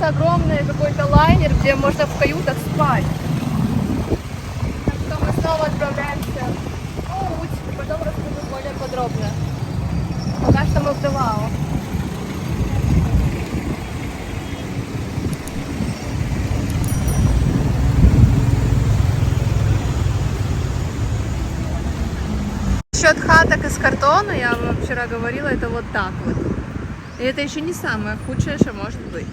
огромный какой-то лайнер, где можно в каютах спать. Так что мы снова отправляемся в путь, потом расскажу более подробно. Пока что мы в Давао. Насчет хаток из картона, я вам вчера говорила, это вот так вот. И это еще не самое худшее, что может быть.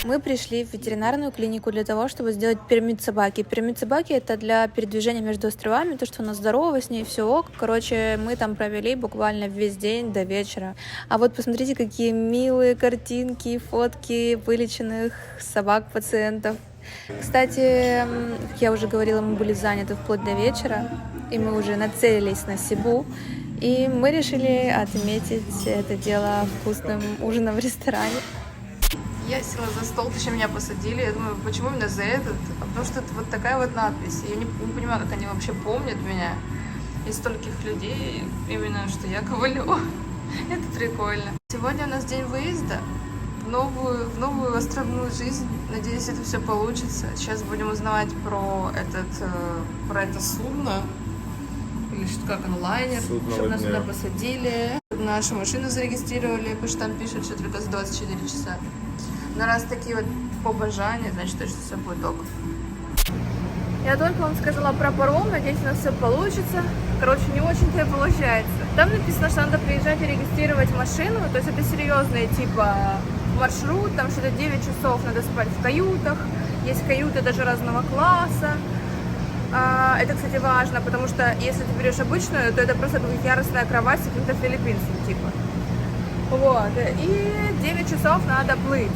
Мы пришли в ветеринарную клинику для того, чтобы сделать пермит собаки. Пермит собаки — это для передвижения между островами, то, что она здорова, с ней все ок. Короче, мы там провели буквально весь день до вечера. А вот посмотрите, какие милые картинки, фотки вылеченных собак-пациентов. Кстати, как я уже говорила, мы были заняты вплоть до вечера, и мы уже нацелились на Сибу. И мы решили отметить это дело вкусным ужином в ресторане. Я села за стол, точнее меня посадили. Я думаю, почему именно за этот? А потому что это вот такая вот надпись. Я не понимаю, как они вообще помнят меня. Из стольких людей, именно что я Ковалева. Это прикольно. Сегодня у нас день выезда в новую островную жизнь. Надеюсь, это все получится. Сейчас будем узнавать про это судно. Или что, как он, лайнер, чтобы нас сюда посадили. Нашу машину зарегистрировали, потому что там пишут, что только за 24 часа. Но раз такие вот побожания, значит, точно все будет ок. Я только вам сказала про паром, надеюсь, у нас все получится. Короче, не очень-то и получается. Там написано, что надо приезжать и регистрировать машину, то есть это серьезные типа маршрут, там что-то 9 часов надо спать в каютах, есть каюты даже разного класса. Это, кстати, важно, потому что если ты берешь обычную, то это просто двухъярусная кровать с каким-то филиппинцем, типа. Вот, и 9 часов надо плыть.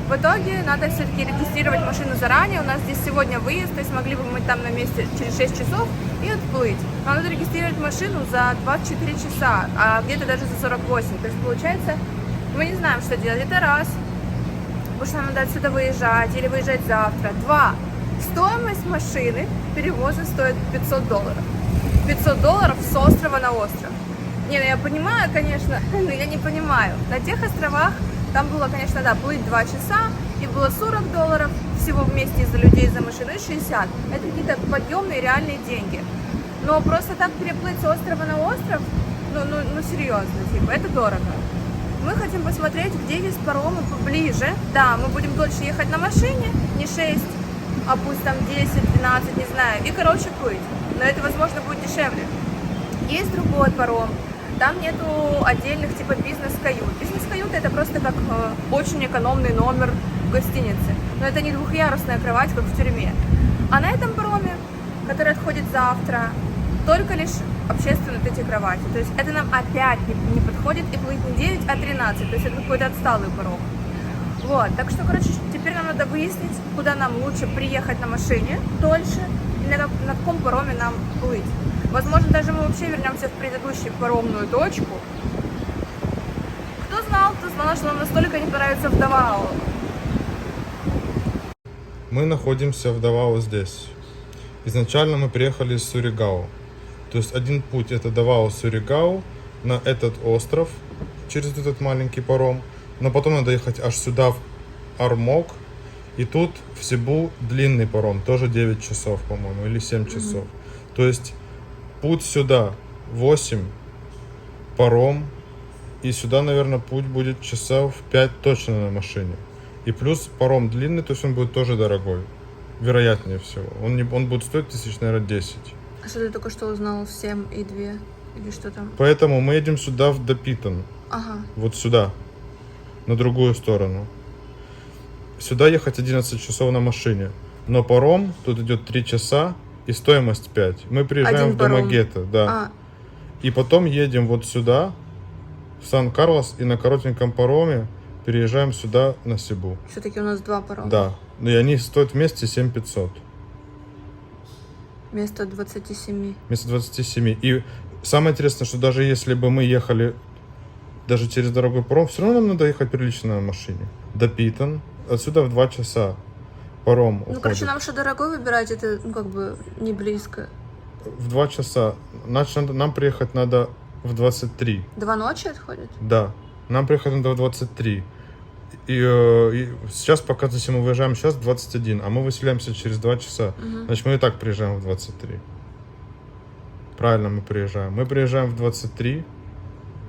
В итоге надо все-таки регистрировать машину заранее. У нас здесь сегодня выезд, то есть могли бы мы там на месте через 6 часов и отплыть. Но надо регистрировать машину за 24 часа, а где-то даже за 48. То есть получается, мы не знаем, что делать. Это раз, потому что нам надо отсюда выезжать или выезжать завтра. Два, стоимость машины перевоза стоит $500. $500 с острова на остров. Не, ну я понимаю, конечно, но я не понимаю. На тех островах там было, конечно, да, плыть 2 часа, и было $40 всего вместе из-за людей, за машину, и 60. Это какие-то подъемные реальные деньги. Но просто так переплыть с острова на остров, ну серьезно, типа, это дорого. Мы хотим посмотреть, где есть паромы поближе. Да, мы будем дольше ехать на машине, не 6, а пусть там 10-12, не знаю, и, короче, плыть. Но это, возможно, будет дешевле. Есть другой паром. Там нету отдельных типа бизнес-кают. Бизнес-кают это просто как очень экономный номер в гостинице. Но это не двухъярусная кровать, как в тюрьме. А на этом пароме, который отходит завтра, только лишь общественные вот эти кровати. То есть это нам опять не подходит и плыть не 9, а 13. То есть это какой-то отсталый паром. Вот, так что, короче, теперь нам надо выяснить, куда нам лучше приехать на машине дольше и на каком пароме нам плыть. Возможно, даже мы вообще вернемся в предыдущую паромную точку. Кто знал, что нам настолько не понравится в Давао. Мы находимся в Давао здесь. Изначально мы приехали из Суригау. То есть один путь это Давао-Суригау на этот остров через этот маленький паром. Но потом надо ехать аж сюда, в Армок. И тут в Сибу длинный паром, тоже 9 часов, по-моему, или 7 часов. То есть путь сюда 8, паром. И сюда, наверное, путь будет часов 5 точно на машине. И плюс паром длинный, то есть он будет тоже дорогой. Вероятнее всего. Он будет стоить тысяч, наверное, 10. А что ты только что узнал? 7 и 2? Или что там? Поэтому мы едем сюда, в Дапитан. Ага. Вот сюда. На другую сторону. Сюда ехать 11 часов на машине. Но паром тут идет 3 часа и стоимость 5. Мы приезжаем в Домагето, да. И потом едем вот сюда, в Сан-Карлос, и на коротеньком пароме переезжаем сюда на Сибу. Все-таки у нас 2 парома. Да. И они стоят вместе 7500. Вместо 27. Вместо 27. И самое интересное, что даже если бы мы ехали даже через дорогой паром, все равно нам надо ехать прилично на машине. До Питон. Отсюда в 2 часа паром уходит. Короче, нам что дорогой выбирать, это, как бы, не близко. В 2 часа. Значит, нам приехать надо в 23. 2 ночи отходит? Да. Нам приехать надо в 23. И сейчас, пока если мы выезжаем сейчас, 21, а мы выселяемся через 2 часа. Значит, мы и так приезжаем в 23. Правильно мы приезжаем. Мы приезжаем в 23,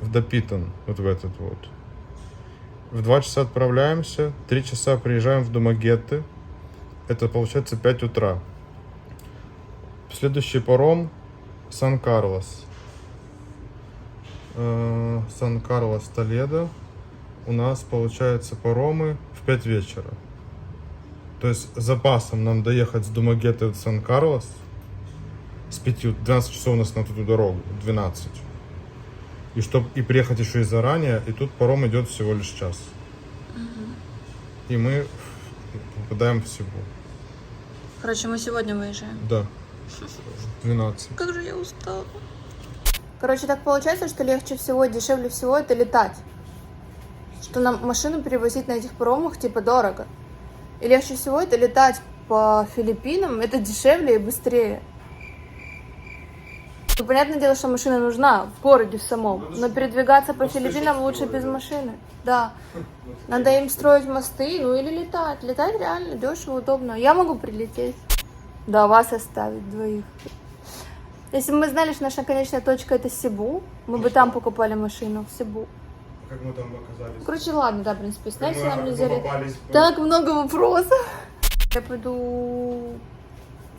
в Допитон, вот в этот вот. В 2 часа отправляемся, 3 часа приезжаем в Думагетты. Это получается 5 утра. Следующий паром Сан-Карлос. Сан-Карлос, Толедо. У нас получается паромы в 5 вечера. То есть с запасом нам доехать с Думагетты в Сан-Карлос с 12 часов у нас на ту дорогу, 12. И приехать еще и заранее, и тут паром идет всего лишь час. И мы попадаем в Сибу. Короче, мы сегодня выезжаем. Да. 12. Как же я устала. Короче, так получается, что легче всего и дешевле всего это летать. Что нам машину перевозить на этих паромах типа дорого. И легче всего это летать по Филиппинам, это дешевле и быстрее. Ну, понятное дело, что машина нужна в городе в самом, но передвигаться по Филиппинам лучше без машины. Да. Надо им строить мосты, ну или летать. Летать реально дешево, удобно. Я могу прилететь. Да, вас оставить двоих. Если бы мы знали, что наша конечная точка это Сибу, мы бы там покупали машину в Сибу. Как мы там оказались? Короче, ладно, да, в принципе, снять нам не взяли. попались. Так много вопросов. Я пойду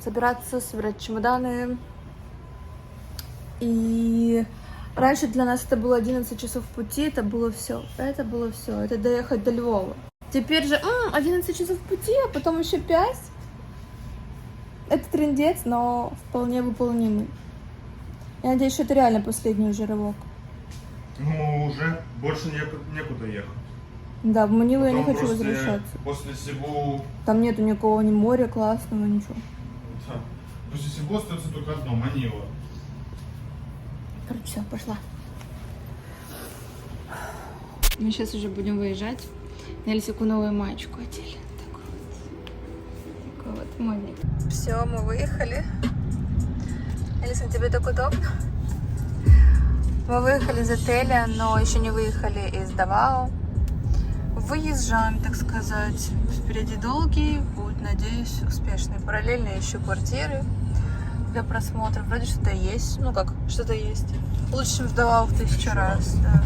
собирать чемоданы. И раньше для нас это было 11 часов пути, это было все. Это доехать до Львова. Теперь же 11 часов пути, а потом еще 5. Это трындец, но вполне выполнимый. Я надеюсь, что это реально последний уже рывок. Ну, уже больше некуда ехать. Да, в Манилу я не Потом хочу после- возвращаться. После Сибу... Там нету никакого ни моря классного, ничего. Да. После Сибу остается только одно, Манила. Короче, все, пошла. Мы сейчас уже будем выезжать. На Эльсику новую маечку одели. Такой вот модник. Все, мы выехали. Эльса, тебе так удобно? Мы выехали из отеля, но еще не выехали из Давао. Выезжаем, так сказать. Впереди долгий путь, надеюсь, успешный. Параллельно ищу квартиры для просмотра. Вроде что-то есть. Ну как, что-то есть. Лучше, чем в Давао в 1000 раз. Да.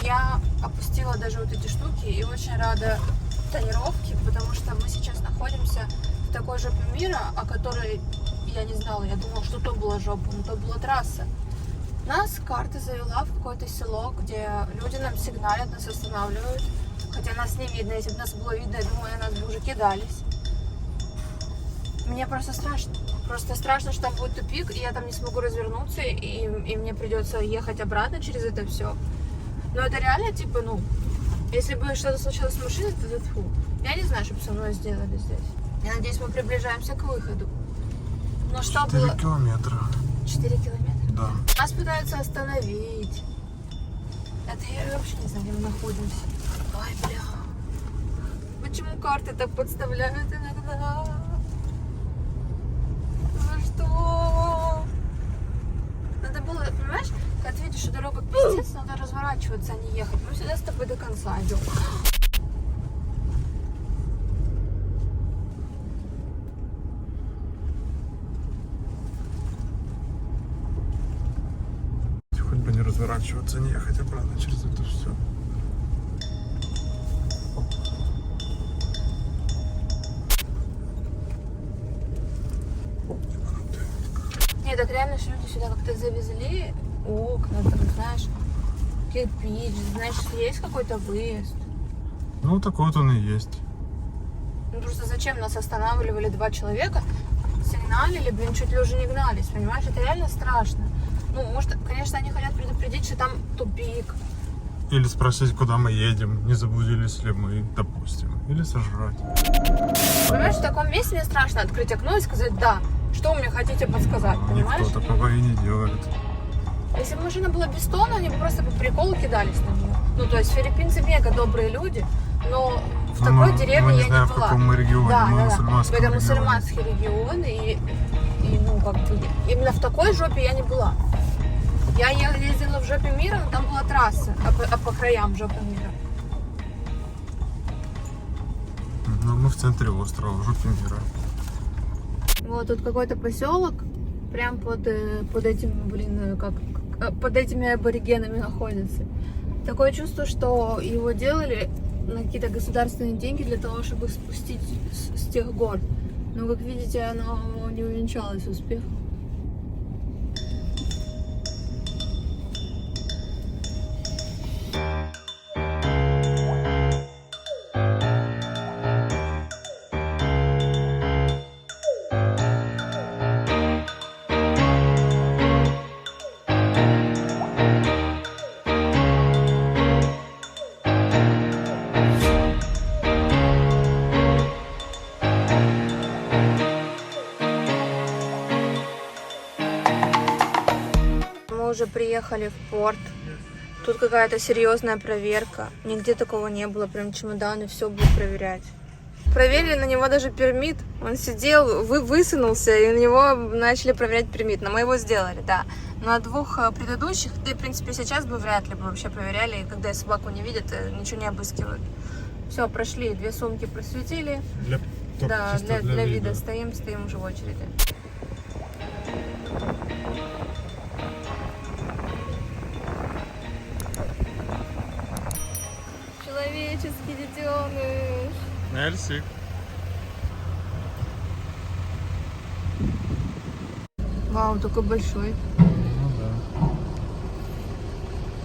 Я опустила даже вот эти штуки и очень рада тонировке, потому что мы сейчас находимся в такой жопе мира, о которой я не знала. Я думала, что то была жопа, но то была трасса. Нас карта завела в какое-то село, где люди нам сигналят, нас останавливают. Хотя нас не видно. Если бы нас было видно, я думаю, нас бы уже кидались. Мне просто страшно. Просто страшно, что там будет тупик, и я там не смогу развернуться, и мне придется ехать обратно через это все. Но это реально, типа, ну, если бы что-то случилось с машиной, то фу. Я не знаю, что бы со мной сделали здесь. Я надеюсь, мы приближаемся к выходу. Но что 4 было... километра. 4 километра? Да. Нас пытаются остановить. Это я вообще не знаю, где мы находимся. Ой, бля. Почему карты так подставляют иногда? Ну что? Надо было, понимаешь, когда ты видишь, что дорога пиздец, надо разворачиваться, а не ехать. Мы всегда с тобой до конца идем. Хоть бы не разворачиваться, не ехать обратно через это все. Нет, так реально что люди сюда как-то завезли окна, там, знаешь, кирпич, значит, есть какой-то выезд. Ну, такой вот он и есть. Ну, просто зачем нас останавливали 2 человека, сигналили, блин, чуть ли уже не гнались, понимаешь? Это реально страшно. Ну, может, конечно, они хотят предупредить, что там тупик. Или спросить, куда мы едем, не заблудились ли мы, допустим. Или сожрать. Понимаешь, в таком месте мне страшно открыть окно и сказать «да». Что вы мне хотите подсказать, понимаешь? Никто такого и не делает. Если бы машина была без тона, они бы просто по приколу кидались на нее. Ну, то есть филиппинцы мега добрые люди, но в такой деревне я не была. В каком мы регионе, да, мы да, в мусульманском это регионе. мусульманский регион, и ну, как бы, именно в такой жопе я не была. Я ездила в жопе мира, но там была трасса, а по краям жопы мира. Ну, мы в центре острова, в жопе мира. Вот тут какой-то поселок, прям под этим, под этими аборигенами находится. Такое чувство, что его делали на какие-то государственные деньги для того, чтобы их спустить с тех гор. Но, как видите, оно не увенчалось успехом. Уже приехали в порт. Тут какая-то серьезная проверка. Нигде такого не было. Прям чемоданы, все будут проверять. Проверили на него даже пермит. Он сидел, высунулся, и на него начали проверять пермит. Но мы его сделали, да. На двух предыдущих, да и в принципе сейчас бы вряд ли бы вообще проверяли. И когда собаку не видят, ничего не обыскивают. Все, прошли. 2 сумки просветили. Для вида. Стоим уже в очереди. Человеческий детеныш. Эльсик. Вау, такой большой. Ну да.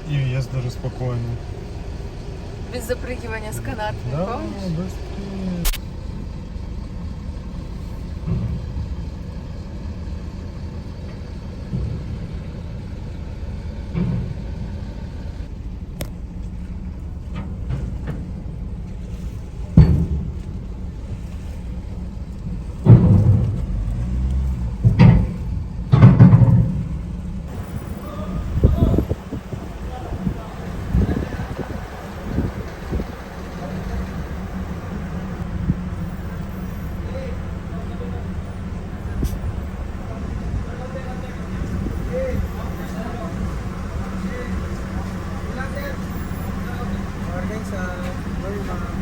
И ест даже спокойно. Без запрыгивания с канатами, Да, помнишь? быстрее.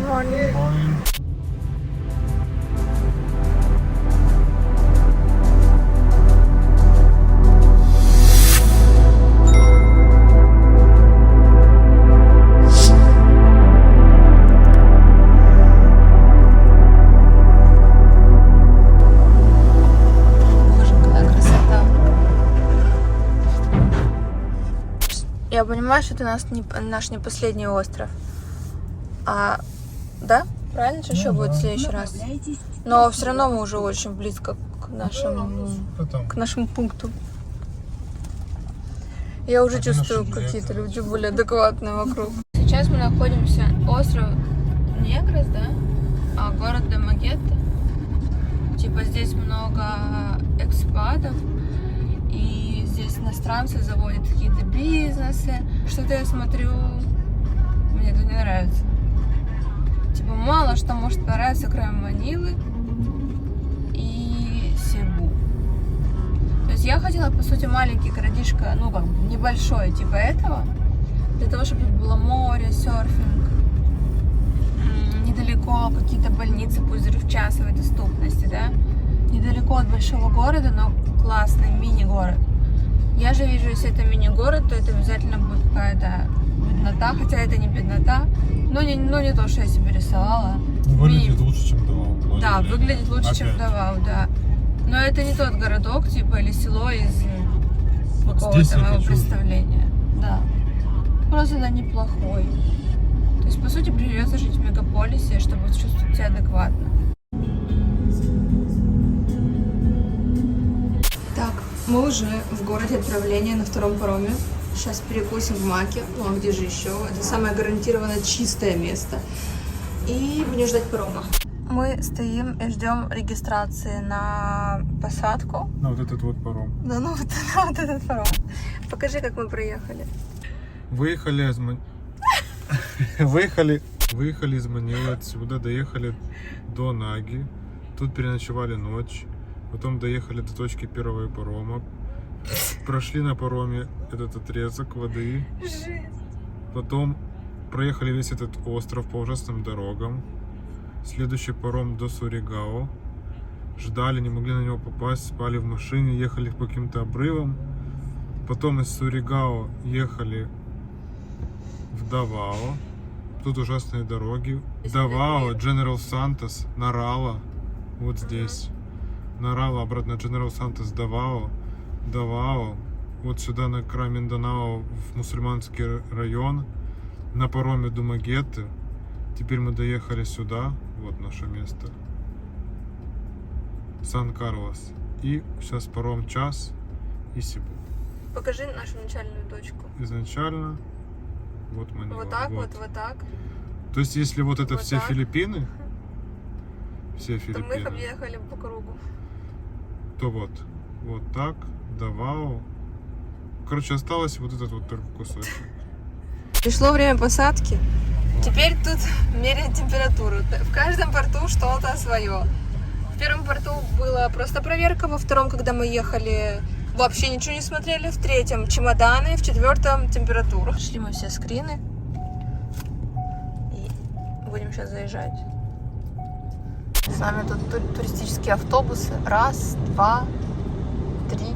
Morning. Morning. Боже, какая красота. Я понимаю, что это наш не последний остров. Да? Правильно? Что еще будет в следующий раз? Но все равно мы уже очень близко к нашему пункту. Я уже чувствую, какие-то люди более адекватные вокруг. Сейчас мы находимся остров Негрос, да? А город Дамагетта. Типа здесь много экспатов. И здесь иностранцы заводят какие-то бизнесы. Что-то я смотрю, мне это не нравится. Типа мало что может понравиться, кроме Манилы и Себу. То есть я хотела, по сути, маленький городишко, ну как бы небольшой, типа этого, для того, чтобы было море, серфинг, недалеко какие-то больницы, пусть в часовой доступности, да, недалеко от большого города, но классный мини-город. Я же вижу, если это мини-город, то это обязательно будет какая-то беднота, хотя это не беднота, но не то, что я себе рисовала. Выглядит лучше, чем Давау. Да, выглядит лучше, чем Давау, да. Но это не тот городок, типа, или село из какого-то моего представления. Да. Просто это неплохой. То есть, по сути, придется жить в мегаполисе, чтобы чувствовать себя адекватно. Так, мы уже в городе отправления на втором пароме. Сейчас перекусим в Маке. Ну, а где же еще? Это самое гарантированно чистое место. И будем ждать парома. Мы стоим и ждем регистрации на посадку. На вот этот вот паром. Да, ну вот, на вот этот паром. Покажи, как мы проехали. Выехали из Манилы отсюда, доехали до Наги. Тут переночевали ночь. Потом доехали до точки первого парома. Прошли на пароме этот отрезок воды. Жесть. Потом проехали весь этот остров по ужасным дорогам. Следующий паром до Суригао. Ждали, не могли на него попасть, спали в машине, ехали по каким-то обрывам. Потом из Суригао ехали в Давао. Тут ужасные дороги. Давао, General Santos, Нарала. Вот здесь. Нарала, обратно General Santos, Давао. Давао. Вот сюда на край Минданао в мусульманский район. На пароме Думагеты. Теперь мы доехали сюда. Вот наше место. Сан-Карлос. И сейчас паром час и Сибу. Покажи нашу начальную точку. Изначально вот Манила. Вот так вот, вот так. То есть если вот это Вот все так. Филиппины, все То мы их Филиппины, объехали по кругу. то вот так, Давао. Короче, осталось вот этот вот только кусочек. Пришло время посадки. Теперь тут меряют температуру. В каждом порту что-то свое. В первом порту была просто проверка, во втором, когда мы ехали, вообще ничего не смотрели, в третьем чемоданы, в четвертом температуру. Шли мы все скрины и будем сейчас заезжать. С нами тут туристические автобусы. Раз, два, три.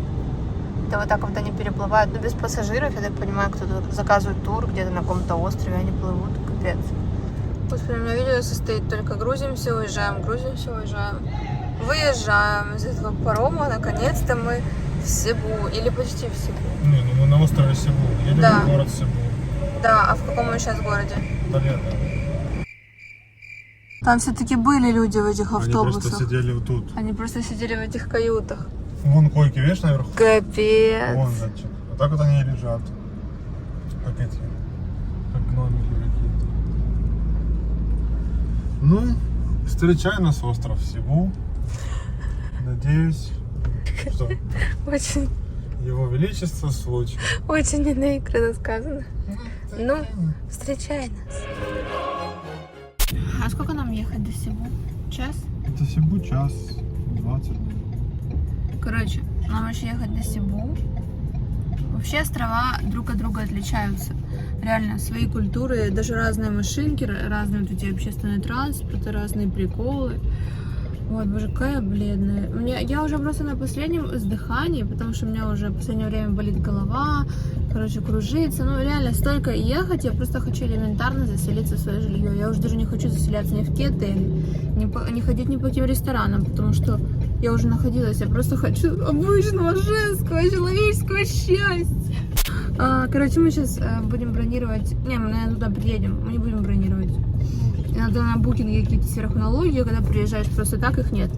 Это вот так вот они переплывают, но без пассажиров, я так понимаю, кто-то заказывает тур где-то на каком-то острове, они плывут, капец. Господи, у меня видео состоит только грузимся, уезжаем, выезжаем из этого парома, наконец-то мы в Сибу, или почти в Сибу. Не, ну мы на острове Сибу, едем Да. в город Сибу. Да, а в каком мы сейчас городе? Толедо. Там все-таки были люди в этих Они автобусах. просто сидели вот тут. Они просто сидели в этих каютах. Вон койки, видишь, наверху? Капец. Вон, значит. Вот так вот они и лежат. Как эти. Как гномики какие-то. Ну, встречай нас остров Сибу. Надеюсь, что Очень, его величество случай. очень наигранно сказано. Ну, встречай нас. А сколько нам ехать до Сибу? Час? Это Сибу час 20. Короче, нам еще ехать до Сибу. Вообще острова друг от друга отличаются. Реально, свои культуры, даже разные машинки, разные вот эти общественные транспорты, разные приколы. Вот, боже, какая бледная. Я уже просто на последнем издыхании, потому что у меня уже в последнее время болит голова, короче, кружится. Ну, реально, столько ехать, я просто хочу элементарно заселиться в свое жилье. Я уже даже не хочу заселяться ни в какие отели, не ходить ни по каким ресторанам, потому что я уже находилась, я просто хочу обычного женского, человеческого счастья. Короче, мы сейчас будем бронировать. Не, мы, наверное, туда приедем. Мы не будем бронировать. Надо на букинге какие-то сверхналоги, когда приезжаешь просто так, их нет.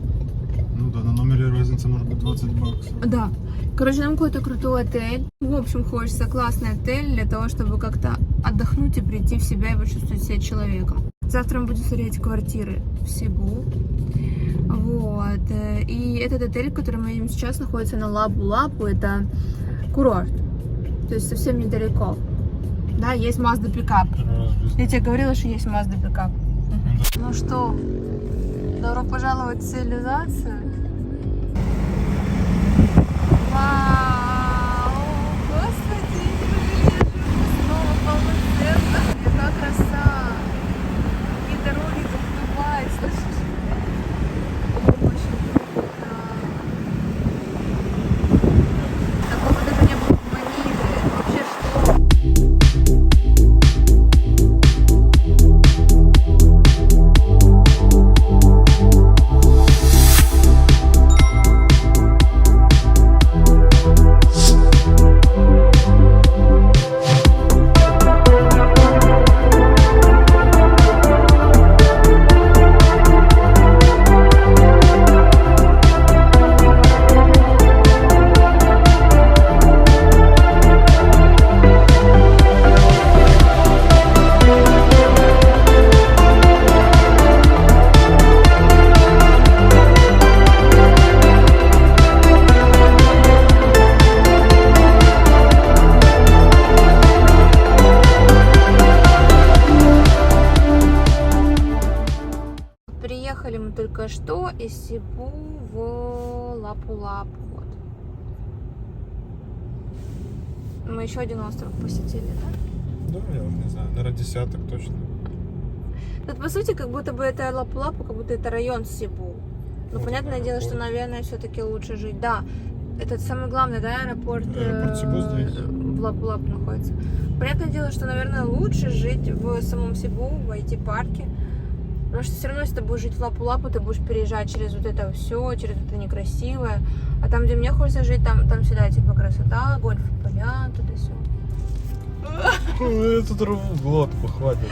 Ну да, на номере разница может быть 20 баксов. Да. Короче, нам какой-то крутой отель. В общем, хочется классный отель для того, чтобы как-то отдохнуть и прийти в себя и почувствовать себя человеком. Завтра мы будем смотреть квартиры в Сибу. Вот. И этот отель, в котором мы едем сейчас, находится на Лапу-Лапу. Это курорт. То есть совсем недалеко. Да, есть Mazda пикап. Я тебе говорила, что есть Mazda пикап. Ну что, добро пожаловать в цивилизацию. Вау! Господи, снова полноценно. Какая краса! Какие дороги как в Дубае, слышишь? Очень круто. Такого даже не было в Маниле. Вообще что? что из Сибу в Лапу-Лапу. Вот. Мы еще один остров посетили, да? Да, я уже не знаю, наверное, десяток точно. Тут, по сути, как будто бы это Лапу-Лапу, как будто это район Сибу. Но Вот понятное дело, что, наверное, все-таки лучше жить. Да, этот самый главный, да, аэропорт, Аэропорт Сибу здесь. в Лапу-Лапу находится. Понятное дело, что, наверное, лучше жить в самом Сибу, в IT-парке. Потому что все равно, если ты будешь жить в Лапу-Лапу, ты будешь переезжать через вот это все, через это некрасивое. А там, где мне хочется жить, там всегда типа красота, гольф-поля, туда-сё. Я тут рву глотку, хватит.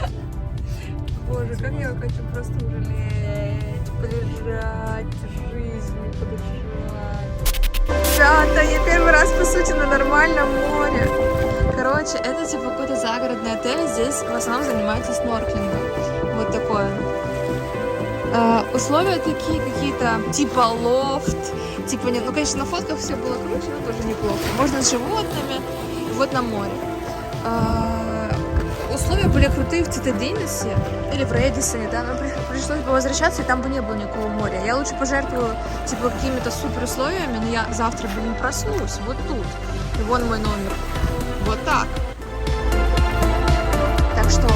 Боже, как я хочу просто жалеть, полежать в жизни, подышать. Ребята, я первый раз, по сути, на нормальном море. Короче, это типа какой-то загородный отель. Здесь в основном занимаются снорклингом. Вот такое. Условия такие какие-то, типа лофт. Типа, нет, ну, конечно, на фотках все было круче, но тоже неплохо. Можно с животными, вот на море. Условия были крутые в Цитадинисе или в Редисоне, да, но пришлось бы возвращаться, и там бы не было никакого моря. Я лучше пожертвую, типа, какими-то супер условиями, но я завтра, блин, проснусь вот тут. И вон мой номер. Вот так. Так что...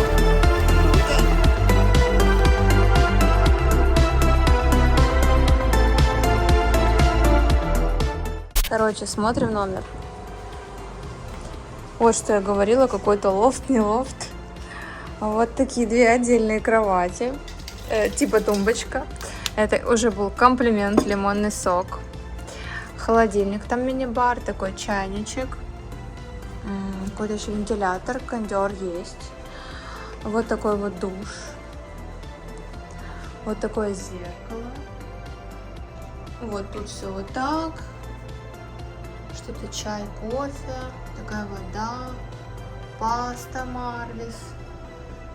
Короче, смотрим номер. Вот что я говорила, какой-то лофт, не лофт. Вот такие две отдельные кровати, типа тумбочка. Это уже был комплимент, лимонный сок. Холодильник, там мини-бар, такой чайничек. Какой-то еще вентилятор, кондер есть. Вот такой вот душ. Вот такое зеркало. Вот тут все вот так. Что-то чай, кофе, такая вода, паста Марлис.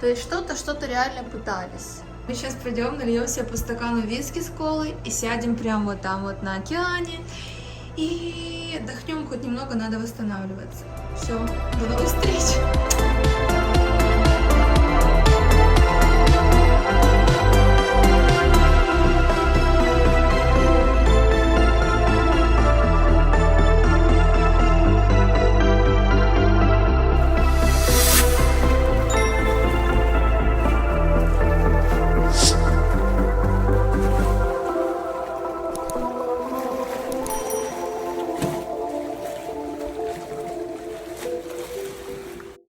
То есть что-то реально пытались. Мы сейчас пойдем, нальем себе по стакану виски с колой и сядем прямо вот там вот на океане. И отдохнем хоть немного, надо восстанавливаться. Все, до новых встреч!